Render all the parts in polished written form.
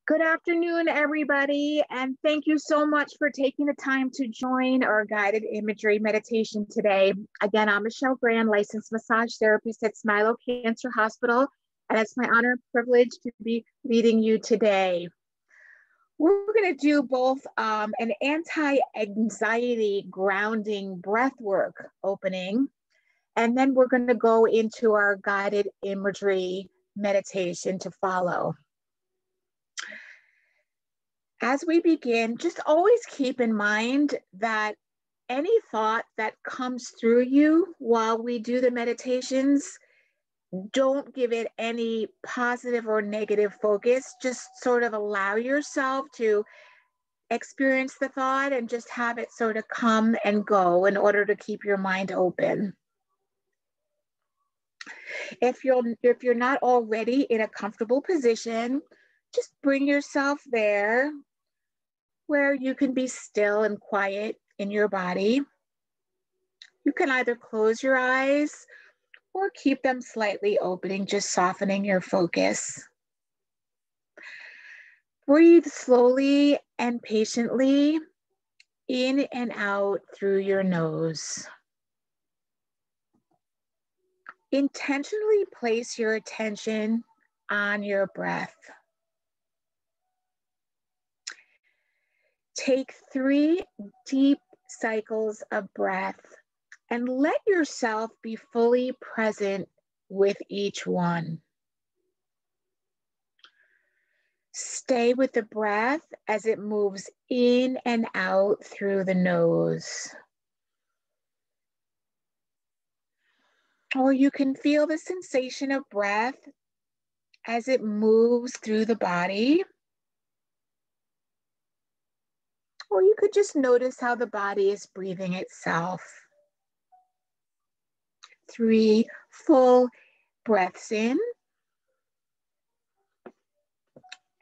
Good afternoon, everybody, and thank you so much for taking the time to join our guided imagery meditation today. Again, I'm Michele, licensed massage therapist at Smilo Cancer Hospital, and it's my honor and privilege to be leading you today. We're going to do both an anti-anxiety grounding breath work opening, and then we're going to go into our guided imagery meditation to follow. As we begin, just always keep in mind that any thought that comes through you while we do the meditations, don't give it any positive or negative focus. Just sort of allow yourself to experience the thought and just have it sort of come and go in order to keep your mind open. If you're not already in a comfortable position, just bring yourself there where you can be still and quiet in your body. You can either close your eyes or keep them slightly opening, just softening your focus. Breathe slowly and patiently in and out through your nose. Intentionally place your attention on your breath. Take 3 deep cycles of breath and let yourself be fully present with each one. Stay with the breath as it moves in and out through the nose. Or you can feel the sensation of breath as it moves through the body. Or you could just notice how the body is breathing itself. 3 full breaths in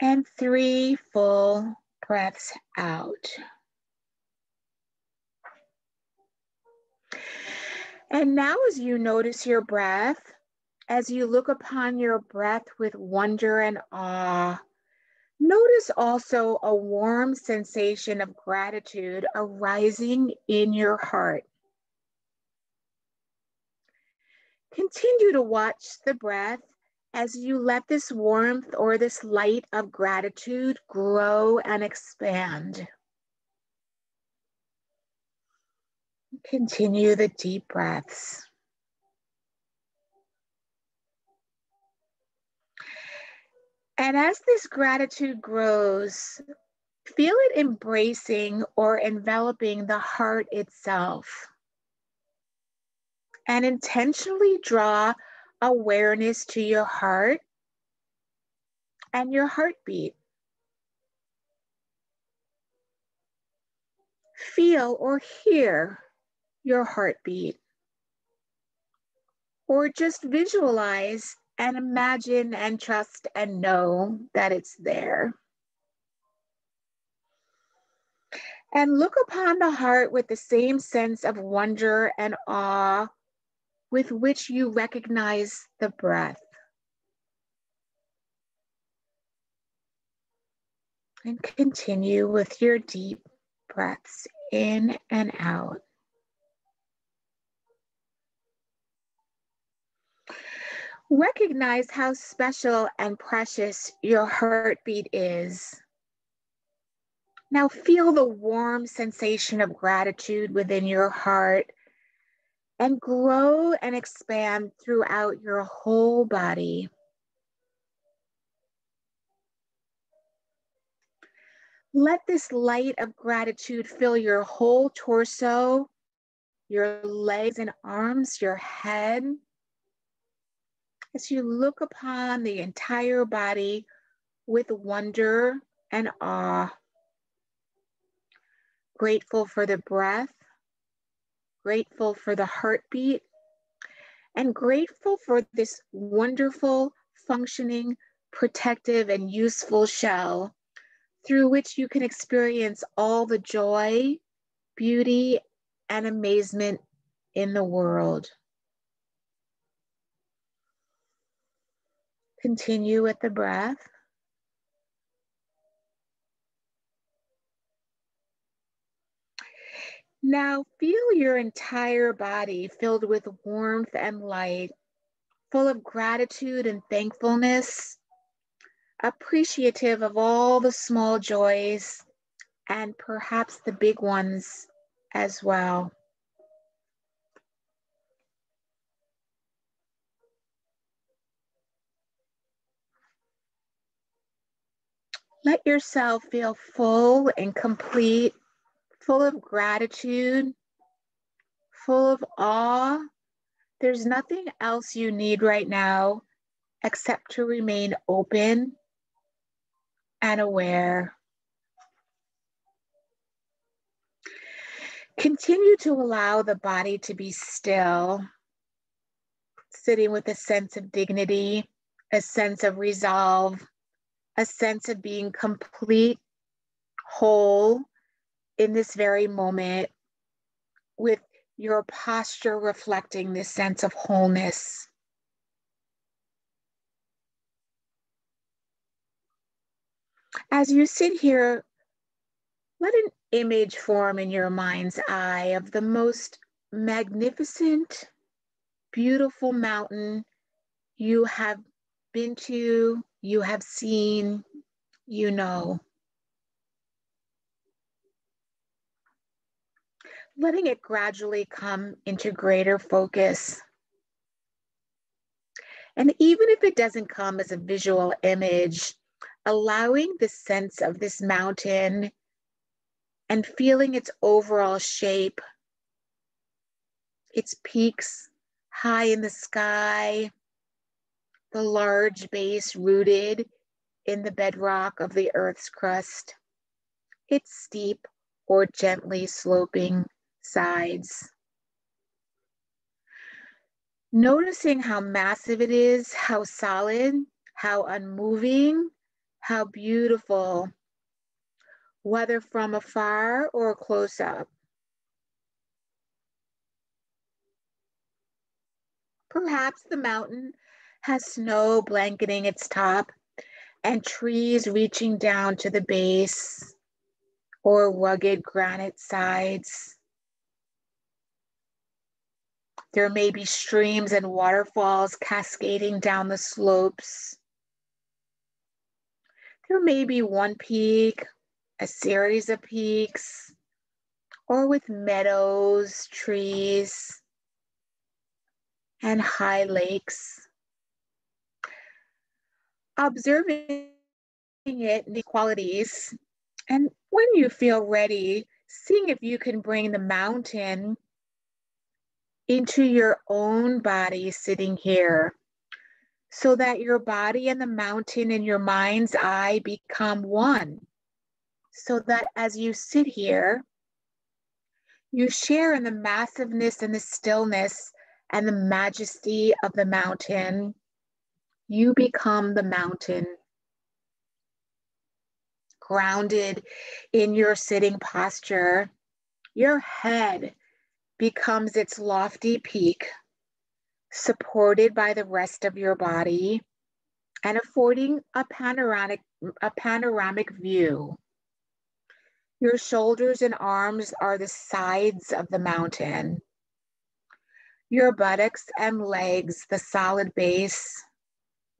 and 3 full breaths out. And now as you notice your breath, as you look upon your breath with wonder and awe, notice also a warm sensation of gratitude arising in your heart. Continue to watch the breath as you let this warmth or this light of gratitude grow and expand. Continue the deep breaths. And as this gratitude grows, feel it embracing or enveloping the heart itself. And intentionally draw awareness to your heart and your heartbeat. Feel or hear your heartbeat. Or just visualize and imagine and trust and know that it's there. And look upon the heart with the same sense of wonder and awe with which you recognize the breath. And continue with your deep breaths in and out. Recognize how special and precious your heartbeat is. Now feel the warm sensation of gratitude within your heart and grow and expand throughout your whole body. Let this light of gratitude fill your whole torso, your legs and arms, your head, as you look upon the entire body with wonder and awe. Grateful for the breath, grateful for the heartbeat, and grateful for this wonderful, functioning, protective, and useful shell through which you can experience all the joy, beauty, and amazement in the world. Continue with the breath. Now feel your entire body filled with warmth and light, full of gratitude and thankfulness, appreciative of all the small joys and perhaps the big ones as well. Let yourself feel full and complete, full of gratitude, full of awe. There's nothing else you need right now except to remain open and aware. Continue to allow the body to be still, sitting with a sense of dignity, a sense of resolve, a sense of being complete, whole in this very moment, with your posture reflecting this sense of wholeness. As you sit here, let an image form in your mind's eye of the most magnificent, beautiful mountain you have been to, you have seen, you know. Letting it gradually come into greater focus. And even if it doesn't come as a visual image, allowing the sense of this mountain and feeling its overall shape, its peaks high in the sky, the large base rooted in the bedrock of the Earth's crust, its steep or gently sloping sides. Noticing how massive it is, how solid, how unmoving, how beautiful, whether from afar or close up. Perhaps the mountain has snow blanketing its top and trees reaching down to the base or rugged granite sides. There may be streams and waterfalls cascading down the slopes. There may be one peak, a series of peaks, or with meadows, trees, and high lakes. Observing it in the qualities, and when you feel ready, seeing if you can bring the mountain into your own body sitting here, so that your body and the mountain in your mind's eye become one. So that as you sit here, you share in the massiveness and the stillness and the majesty of the mountain. You become the mountain, grounded in your sitting posture. Your head becomes its lofty peak, supported by the rest of your body and affording a panoramic view. Your shoulders and arms are the sides of the mountain. Your buttocks and legs, the solid base,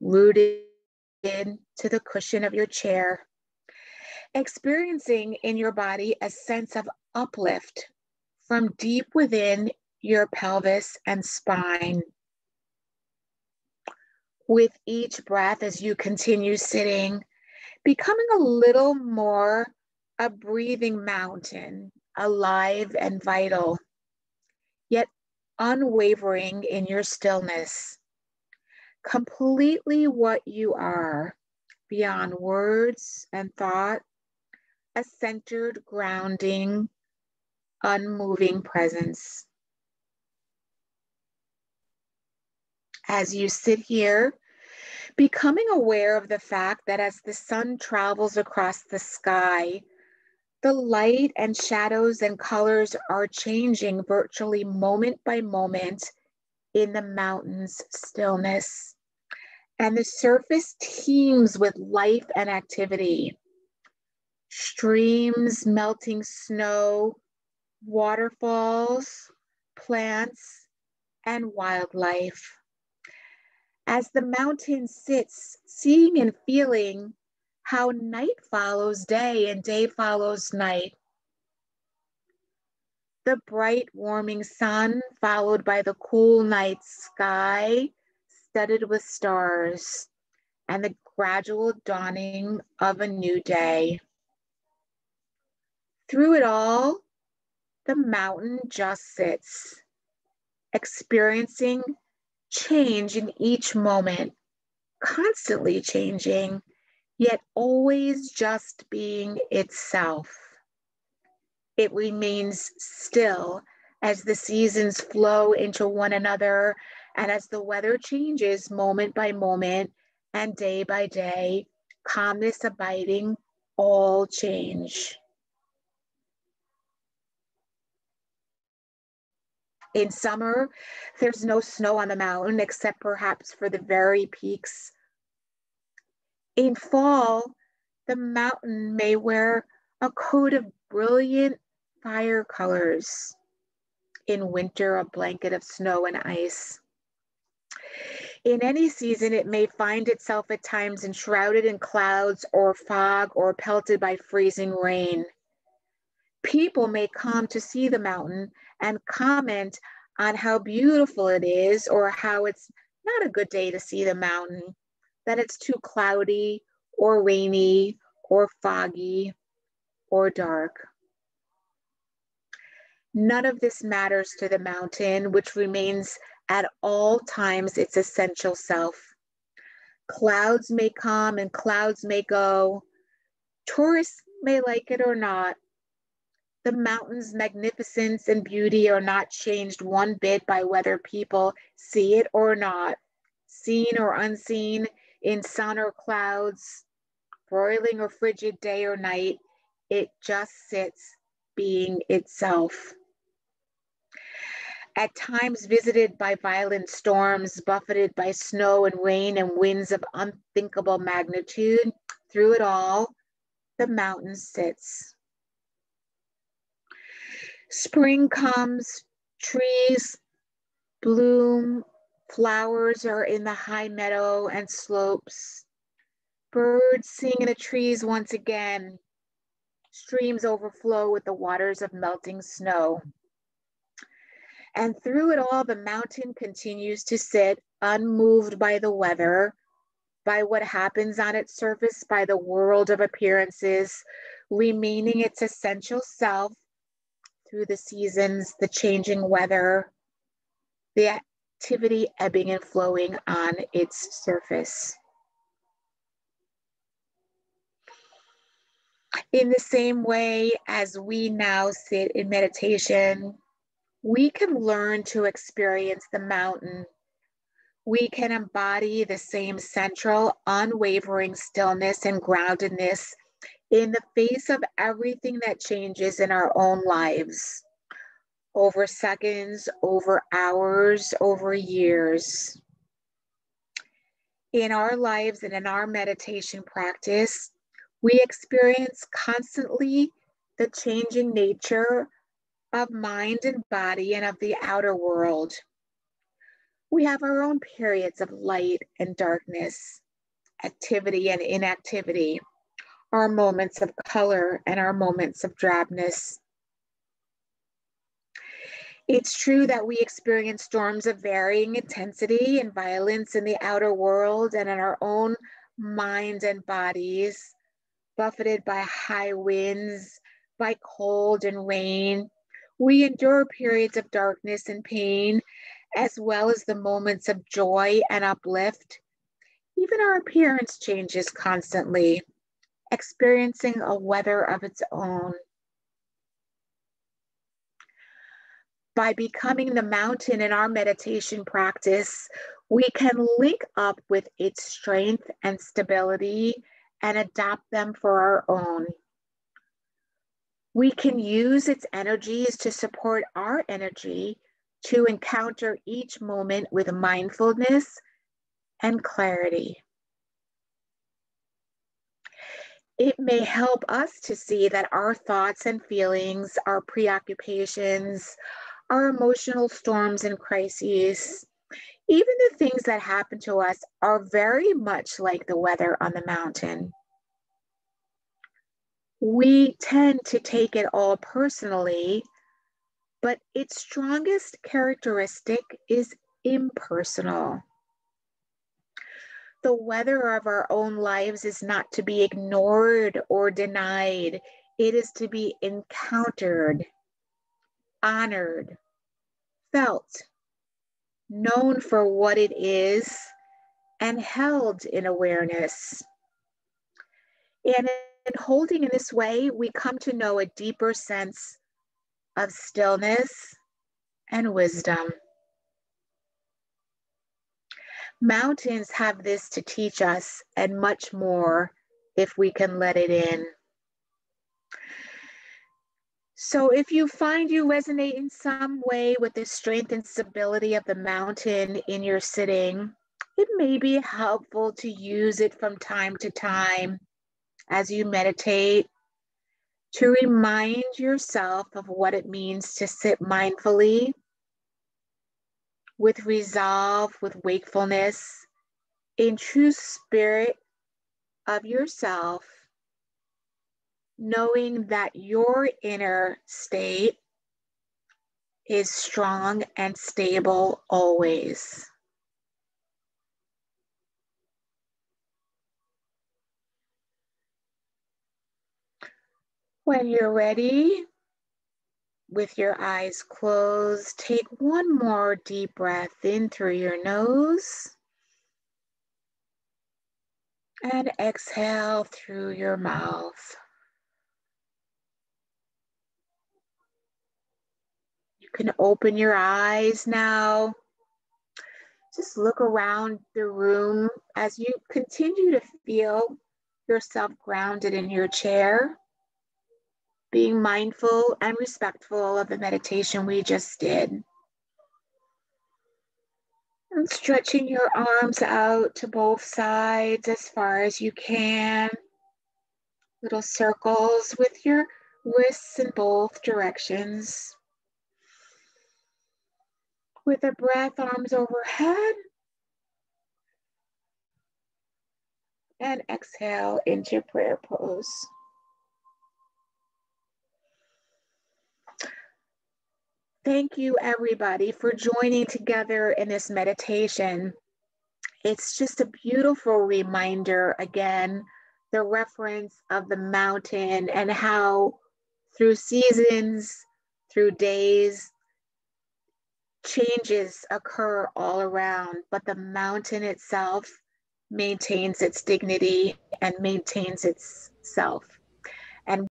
rooted to the cushion of your chair, experiencing in your body a sense of uplift from deep within your pelvis and spine. With each breath, as you continue sitting, becoming a little more a breathing mountain, alive and vital, yet unwavering in your stillness, completely what you are, beyond words and thought, a centered, grounding, unmoving presence. As you sit here, becoming aware of the fact that as the sun travels across the sky, the light and shadows and colors are changing virtually moment by moment in the mountain's stillness. And the surface teems with life and activity. Streams, melting snow, waterfalls, plants, and wildlife. As the mountain sits, seeing and feeling how night follows day and day follows night. The bright, warming sun, followed by the cool night sky, studded with stars, and the gradual dawning of a new day. Through it all, the mountain just sits, experiencing change in each moment, constantly changing, yet always just being itself. It remains still as the seasons flow into one another and as the weather changes moment by moment and day by day, calmness abiding all change. In summer, there's no snow on the mountain except perhaps for the very peaks. In fall, the mountain may wear a coat of brilliant fire colors. In winter, a blanket of snow and ice. In any season, it may find itself at times enshrouded in clouds or fog or pelted by freezing rain. People may come to see the mountain and comment on how beautiful it is or how it's not a good day to see the mountain, that it's too cloudy or rainy or foggy or dark. None of this matters to the mountain, which remains at all times its essential self. Clouds may come and clouds may go. Tourists may like it or not. The mountain's magnificence and beauty are not changed one bit by whether people see it or not, seen or unseen, in sun or clouds, broiling or frigid day or night. It just sits, being itself. At times visited by violent storms, buffeted by snow and rain and winds of unthinkable magnitude, through it all, the mountain sits. Spring comes, trees bloom, flowers are in the high meadow and slopes. Birds sing in the trees once again. Streams overflow with the waters of melting snow. And through it all, the mountain continues to sit unmoved by the weather, by what happens on its surface, by the world of appearances, remaining its essential self through the seasons, the changing weather, the activity ebbing and flowing on its surface. In the same way as we now sit in meditation, we can learn to experience the mountain. We can embody the same central, unwavering stillness and groundedness in the face of everything that changes in our own lives, over seconds, over hours, over years. In our lives and in our meditation practice, we experience constantly the changing nature of mind and body and of the outer world. We have our own periods of light and darkness, activity and inactivity, our moments of color and our moments of drabness. It's true that we experience storms of varying intensity and violence in the outer world and in our own minds and bodies, buffeted by high winds, by cold and rain. We endure periods of darkness and pain, as well as the moments of joy and uplift. Even our appearance changes constantly, experiencing a weather of its own. By becoming the mountain in our meditation practice, we can link up with its strength and stability and adopt them for our own. We can use its energies to support our energy to encounter each moment with mindfulness and clarity. It may help us to see that our thoughts and feelings, our preoccupations, our emotional storms and crises, even the things that happen to us, are very much like the weather on the mountain. We tend to take it all personally, but its strongest characteristic is impersonal. The weather of our own lives is not to be ignored or denied. It is to be encountered, honored, felt, known for what it is, and held in awareness. And in holding in this way, we come to know a deeper sense of stillness and wisdom. Mountains have this to teach us and much more if we can let it in. So if you find you resonate in some way with the strength and stability of the mountain in your sitting, it may be helpful to use it from time to time as you meditate to remind yourself of what it means to sit mindfully, with resolve, with wakefulness, in true spirit of yourself, knowing that your inner state is strong and stable always. When you're ready, with your eyes closed, take one more deep breath in through your nose and exhale through your mouth. You can open your eyes now. Just look around the room as you continue to feel yourself grounded in your chair, being mindful and respectful of the meditation we just did. And stretching your arms out to both sides as far as you can. Little circles with your wrists in both directions. With a breath, arms overhead. And exhale into prayer pose. Thank you, everybody, for joining together in this meditation. It's just a beautiful reminder, again, the reference of the mountain and how through seasons, through days, changes occur all around, but the mountain itself maintains its dignity and maintains itself. And